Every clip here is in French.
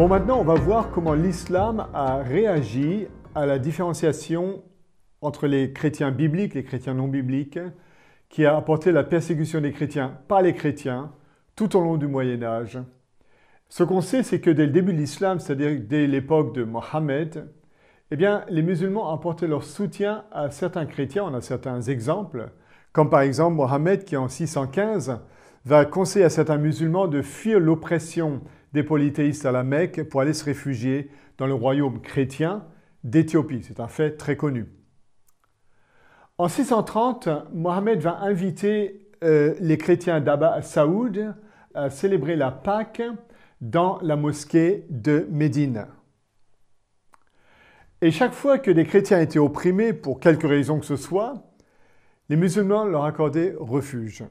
Bon, maintenant, on va voir comment l'islam a réagi à la différenciation entre les chrétiens bibliques et les chrétiens non bibliques, qui a apporté la persécution des chrétiens par les chrétiens tout au long du Moyen-Âge. Ce qu'on sait, c'est que dès le début de l'islam, c'est-à-dire dès l'époque de Mohammed, eh bien, les musulmans apportaient leur soutien à certains chrétiens. On a certains exemples, comme par exemple Mohammed qui en 615 va conseiller à certains musulmans de fuir l'oppression des polythéistes à la Mecque pour aller se réfugier dans le royaume chrétien d'Éthiopie. C'est un fait très connu. En 630, Mohammed va inviter les chrétiens d'Abba Saoud à célébrer la Pâque dans la mosquée de Médine. Et chaque fois que des chrétiens étaient opprimés pour quelque raison que ce soit, les musulmans leur accordaient refuge.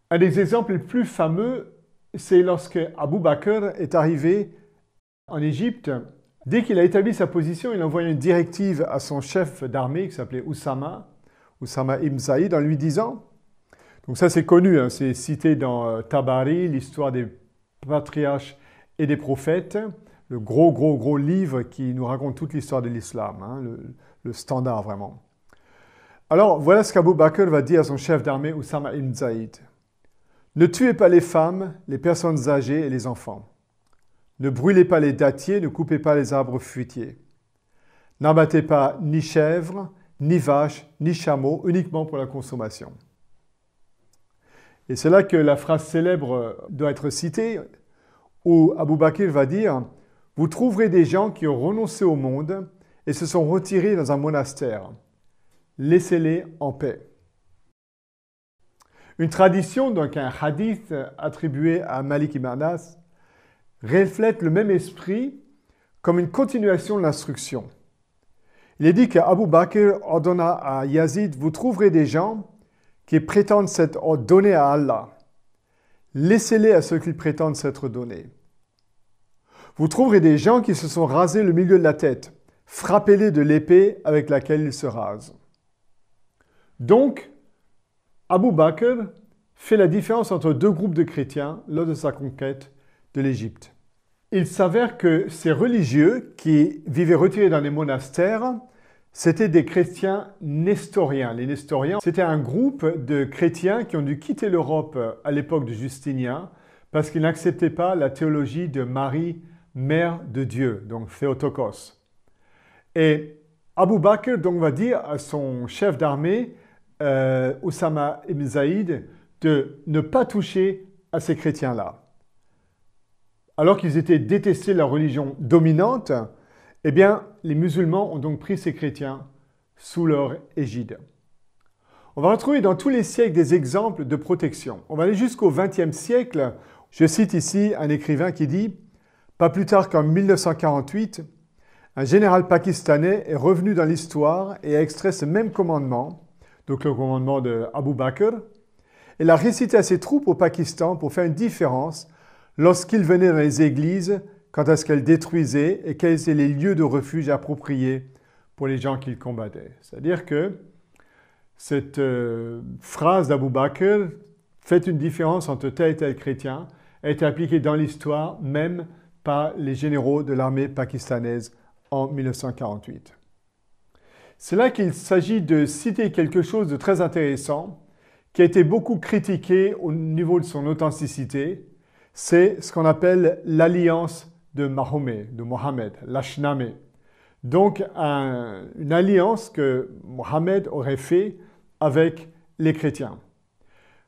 Un des exemples les plus fameux, c'est lorsque Abu Bakr est arrivé en Égypte. Dès qu'il a établi sa position, il a envoyé une directive à son chef d'armée qui s'appelait Oussama ibn Zaïd, en lui disant, donc ça c'est connu, hein, c'est cité dans Tabari, l'histoire des patriarches et des prophètes, le gros livre qui nous raconte toute l'histoire de l'islam, hein, le standard vraiment. Alors voilà ce qu'Abu Bakr va dire à son chef d'armée Oussama ibn Zaïd. Ne tuez pas les femmes, les personnes âgées et les enfants. Ne brûlez pas les dattiers, ne coupez pas les arbres fruitiers. N'abattez pas ni chèvres, ni vaches, ni chameaux, uniquement pour la consommation. Et c'est là que la phrase célèbre doit être citée, où Abu Bakr va dire « Vous trouverez des gens qui ont renoncé au monde et se sont retirés dans un monastère. Laissez-les en paix. » Une tradition, donc un hadith attribué à Malik ibn Anas, reflète le même esprit comme une continuation de l'instruction. Il est dit qu'Abu Bakr ordonna à Yazid « Vous trouverez des gens qui prétendent s'être donnés à Allah. Laissez-les à ceux qui prétendent s'être donnés. Vous trouverez des gens qui se sont rasés le milieu de la tête. Frappez-les de l'épée avec laquelle ils se rasent. » Donc, Abu Bakr fait la différence entre deux groupes de chrétiens lors de sa conquête de l'Égypte. Il s'avère que ces religieux qui vivaient retirés dans les monastères, c'étaient des chrétiens nestoriens. Les nestoriens, c'était un groupe de chrétiens qui ont dû quitter l'Europe à l'époque de Justinien parce qu'ils n'acceptaient pas la théologie de Marie, mère de Dieu, donc Théotokos. Et Abu Bakr donc va dire à son chef d'armée, Oussama ibn Zaïd, de ne pas toucher à ces chrétiens-là. Alors qu'ils étaient détestés de la religion dominante, eh bien, les musulmans ont donc pris ces chrétiens sous leur égide. On va retrouver dans tous les siècles des exemples de protection. On va aller jusqu'au XXe siècle. Je cite ici un écrivain qui dit « Pas plus tard qu'en 1948, un général pakistanais est revenu dans l'histoire et a extrait ce même commandement, donc le commandement de Abu Bakr, et l'a récité à ses troupes au Pakistan pour faire une différence lorsqu'ils venaient dans les églises quant à ce qu'elles détruisaient et quels étaient les lieux de refuge appropriés pour les gens qu'ils combattaient. » C'est-à-dire que cette phrase d'Abu Bakr, « Faites une différence entre tel et tel chrétien », a été appliquée dans l'histoire même par les généraux de l'armée pakistanaise en 1948. C'est là qu'il s'agit de citer quelque chose de très intéressant qui a été beaucoup critiqué au niveau de son authenticité. C'est ce qu'on appelle l'alliance de Mahomet, de Mohammed, l'Ashname. Donc une alliance que Mohammed aurait fait avec les chrétiens.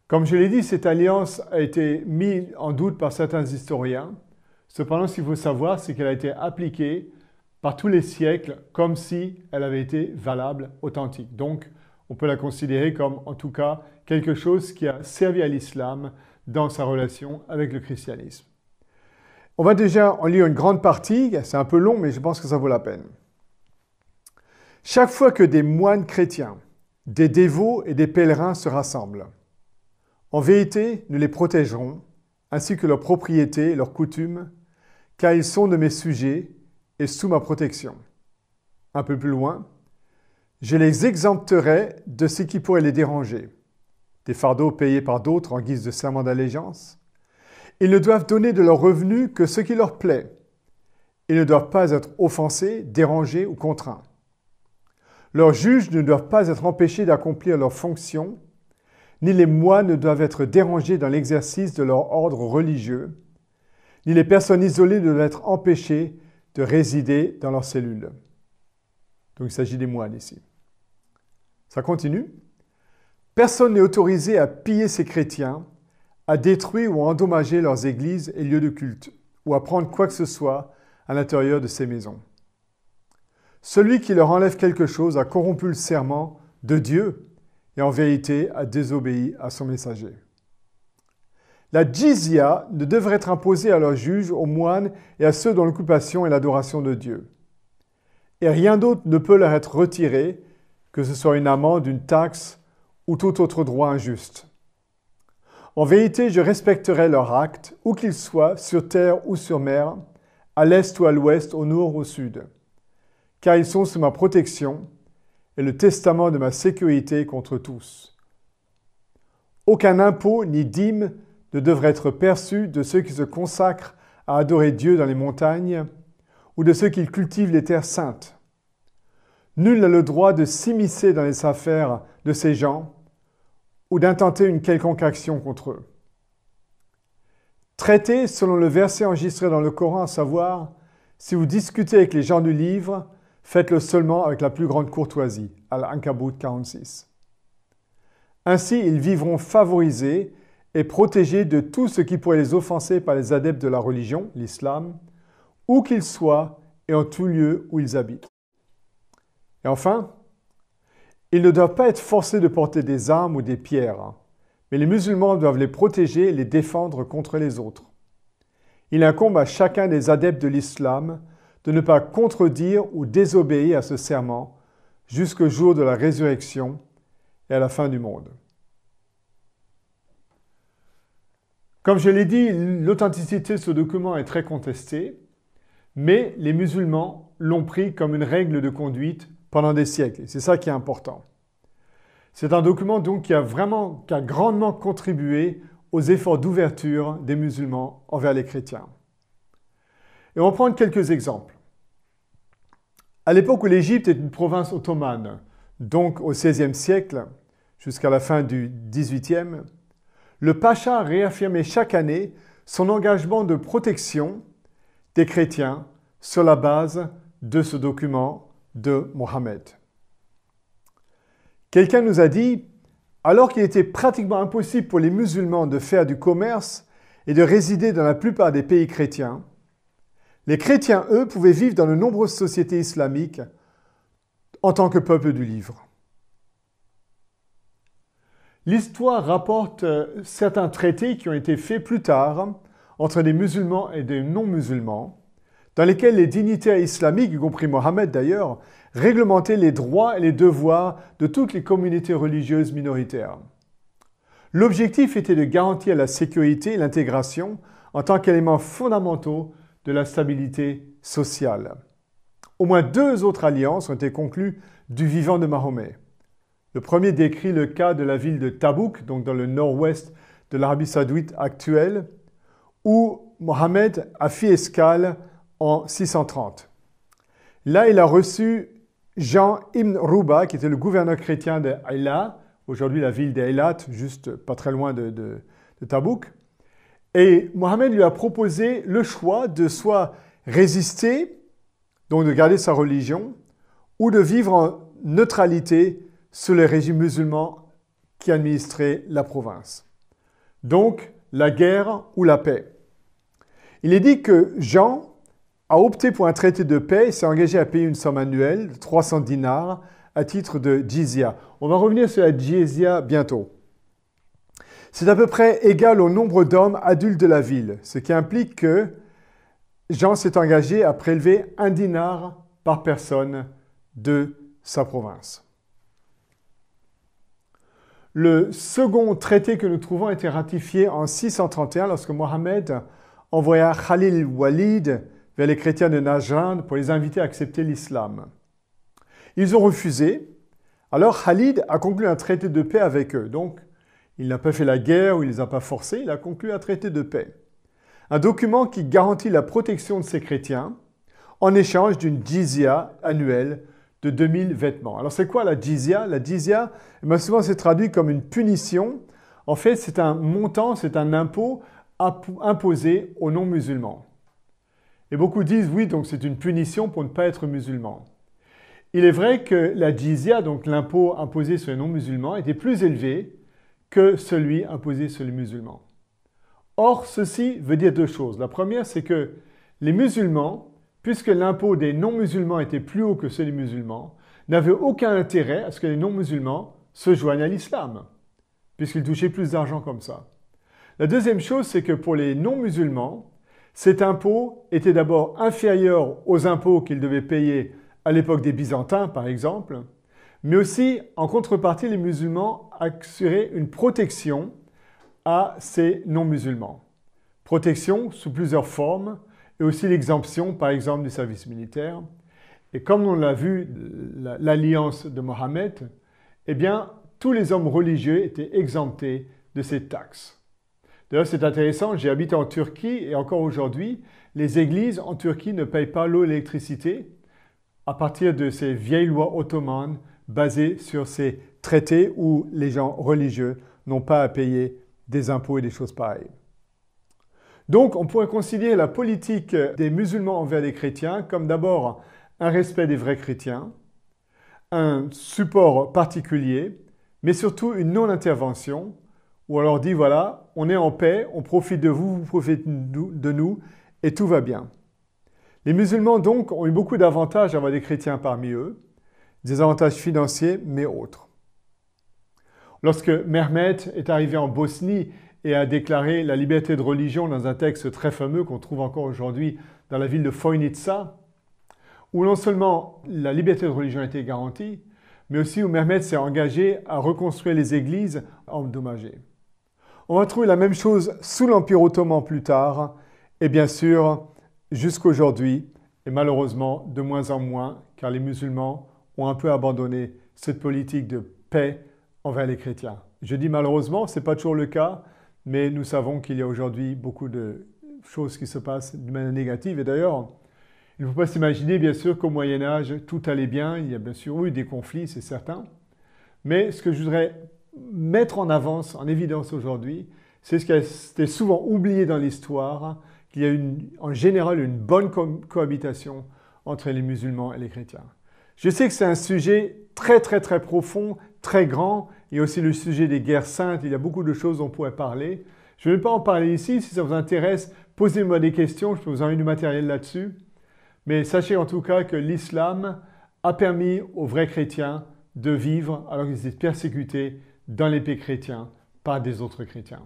Comme je l'ai dit, cette alliance a été mise en doute par certains historiens. Cependant, ce qu'il faut savoir, c'est qu'elle a été appliquée par tous les siècles comme si elle avait été valable, authentique. Donc, on peut la considérer comme, en tout cas, quelque chose qui a servi à l'islam dans sa relation avec le christianisme. On va déjà en lire une grande partie, c'est un peu long, mais je pense que ça vaut la peine. Chaque fois que des moines chrétiens, des dévots et des pèlerins se rassemblent, en vérité, nous les protégerons, ainsi que leurs propriétés et leurs coutumes, car ils sont de mes sujets et sous ma protection. Un peu plus loin, je les exempterai de ce qui pourrait les déranger, des fardeaux payés par d'autres en guise de serment d'allégeance, Ils ne doivent donner de leurs revenus que ce qui leur plaît. Ils ne doivent pas être offensés, dérangés ou contraints. Leurs juges ne doivent pas être empêchés d'accomplir leurs fonctions, ni les moines ne doivent être dérangés dans l'exercice de leur ordre religieux, ni les personnes isolées ne doivent être empêchées de résider dans leurs cellules. Donc il s'agit des moines ici. Ça continue. Personne n'est autorisé à piller ces chrétiens, à détruire ou à endommager leurs églises et lieux de culte, ou à prendre quoi que ce soit à l'intérieur de ces maisons. Celui qui leur enlève quelque chose a corrompu le serment de Dieu et en vérité a désobéi à son messager. La jizya ne devrait être imposée à leurs juges, aux moines et à ceux dont l'occupation est l'adoration de Dieu. Et rien d'autre ne peut leur être retiré, que ce soit une amende, une taxe ou tout autre droit injuste. En vérité, je respecterai leurs actes, où qu'ils soient, sur terre ou sur mer, à l'est ou à l'ouest, au nord ou au sud, car ils sont sous ma protection et le testament de ma sécurité contre tous. Aucun impôt ni dîme ne devrait être perçu de ceux qui se consacrent à adorer Dieu dans les montagnes ou de ceux qui cultivent les terres saintes. Nul n'a le droit de s'immiscer dans les affaires de ces gens ou d'intenter une quelconque action contre eux. Traitez selon le verset enregistré dans le Coran, à savoir, si vous discutez avec les gens du livre, faites-le seulement avec la plus grande courtoisie. Al-Ankabut 46. Ainsi, ils vivront favorisés et protégés de tout ce qui pourrait les offenser par les adeptes de la religion, l'islam, où qu'ils soient et en tout lieu où ils habitent. Et enfin, ils ne doivent pas être forcés de porter des armes ou des pierres, mais les musulmans doivent les protéger et les défendre contre les autres. Il incombe à chacun des adeptes de l'islam de ne pas contredire ou désobéir à ce serment jusqu'au jour de la résurrection et à la fin du monde. Comme je l'ai dit, l'authenticité de ce document est très contestée, mais les musulmans l'ont pris comme une règle de conduite pendant des siècles. C'est ça qui est important. C'est un document donc qui a grandement contribué aux efforts d'ouverture des musulmans envers les chrétiens. Et on va prendre quelques exemples. À l'époque où l'Égypte est une province ottomane, donc au XVIe siècle jusqu'à la fin du XVIIIe, le pacha réaffirmait chaque année son engagement de protection des chrétiens sur la base de ce document de Mohammed. Quelqu'un nous a dit, alors qu'il était pratiquement impossible pour les musulmans de faire du commerce et de résider dans la plupart des pays chrétiens, les chrétiens, eux, pouvaient vivre dans de nombreuses sociétés islamiques en tant que peuple du livre. L'histoire rapporte certains traités qui ont été faits plus tard entre des musulmans et des non-musulmans, dans lesquels les dignitaires islamiques, y compris Mohammed d'ailleurs, réglementaient les droits et les devoirs de toutes les communautés religieuses minoritaires. L'objectif était de garantir la sécurité et l'intégration en tant qu'éléments fondamentaux de la stabilité sociale. Au moins 2 autres alliances ont été conclues du vivant de Mahomet. Le premier décrit le cas de la ville de Tabouk, donc dans le nord-ouest de l'Arabie saoudite actuelle, où Mohammed a fait escale en 630. Là, il a reçu Jean ibn Ruba, qui était le gouverneur chrétien d'Aïla, aujourd'hui la ville d'Eilat, juste pas très loin de Tabouk. Et Mohammed lui a proposé le choix de soit résister, donc de garder sa religion, ou de vivre en neutralité sous le régime musulman qui administrait la province. Donc, la guerre ou la paix. Il est dit que Jean a opté pour un traité de paix et s'est engagé à payer une somme annuelle de 300 dinars à titre de jizya. On va revenir sur la jizya bientôt. C'est à peu près égal au nombre d'hommes adultes de la ville, ce qui implique que Jean s'est engagé à prélever 1 dinar par personne de sa province. Le second traité que nous trouvons a été ratifié en 631 lorsque Mohammed envoya Khalil Walid vers les chrétiens de Najran pour les inviter à accepter l'islam. Ils ont refusé, alors Khalid a conclu un traité de paix avec eux. Donc, il n'a pas fait la guerre ou il ne les a pas forcés, il a conclu un traité de paix. un document qui garantit la protection de ces chrétiens en échange d'une jizya annuelle de 2000 vêtements. Alors c'est quoi la jizya? La jizya, souvent c'est traduit comme une punition. En fait, c'est un montant, c'est un impôt imposé aux non-musulmans. Et beaucoup disent, oui, donc c'est une punition pour ne pas être musulman. Il est vrai que la jizya, donc l'impôt imposé sur les non-musulmans, était plus élevé que celui imposé sur les musulmans. Or, ceci veut dire deux choses. La première, c'est que les musulmans, puisque l'impôt des non-musulmans était plus haut que celui des musulmans, n'avaient aucun intérêt à ce que les non-musulmans se joignent à l'islam, puisqu'ils touchaient plus d'argent comme ça. La deuxième chose, c'est que pour les non-musulmans, cet impôt était d'abord inférieur aux impôts qu'ils devaient payer à l'époque des Byzantins, par exemple, mais aussi, en contrepartie, les musulmans assuraient une protection à ces non-musulmans. Protection sous plusieurs formes, et aussi l'exemption, par exemple, du service militaire. Et comme on l'a vu, l'alliance de Mohammed, eh bien, tous les hommes religieux étaient exemptés de ces taxes. D'ailleurs, c'est intéressant, j'ai habité en Turquie et encore aujourd'hui, les églises en Turquie ne payent pas l'eau et l'électricité à partir de ces vieilles lois ottomanes basées sur ces traités où les gens religieux n'ont pas à payer des impôts et des choses pareilles. Donc, on pourrait considérer la politique des musulmans envers les chrétiens comme d'abord un respect des vrais chrétiens, un support particulier, mais surtout une non-intervention où on leur dit, voilà, on est en paix, on profite de vous, vous profitez de nous, et tout va bien. Les musulmans, donc, ont eu beaucoup d'avantages à avoir des chrétiens parmi eux, des avantages financiers, mais autres. Lorsque Mehmet est arrivé en Bosnie et a déclaré la liberté de religion dans un texte très fameux qu'on trouve encore aujourd'hui dans la ville de Vojnica, où non seulement la liberté de religion a été garantie, mais aussi où Mehmet s'est engagé à reconstruire les églises endommagées. On va trouver la même chose sous l'Empire ottoman plus tard, et bien sûr jusqu'aujourd'hui, et malheureusement de moins en moins, car les musulmans ont un peu abandonné cette politique de paix envers les chrétiens. Je dis malheureusement, ce n'est pas toujours le cas, mais nous savons qu'il y a aujourd'hui beaucoup de choses qui se passent de manière négative. Et d'ailleurs, il ne faut pas s'imaginer bien sûr qu'au Moyen-Âge, tout allait bien. Il y a bien sûr eu des conflits, c'est certain. Mais ce que je voudrais mettre en avance, en évidence aujourd'hui, c'est ce qui a été souvent oublié dans l'histoire, qu'il y a en général une bonne cohabitation entre les musulmans et les chrétiens. Je sais que c'est un sujet très profond, très grand. Il y a aussi le sujet des guerres saintes. Il y a beaucoup de choses dont on pourrait parler. Je ne vais pas en parler ici. Si ça vous intéresse, posez-moi des questions. Je peux vous envoyer du matériel là-dessus. Mais sachez en tout cas que l'islam a permis aux vrais chrétiens de vivre alors qu'ils étaient persécutés dans les pays chrétiens par des autres chrétiens.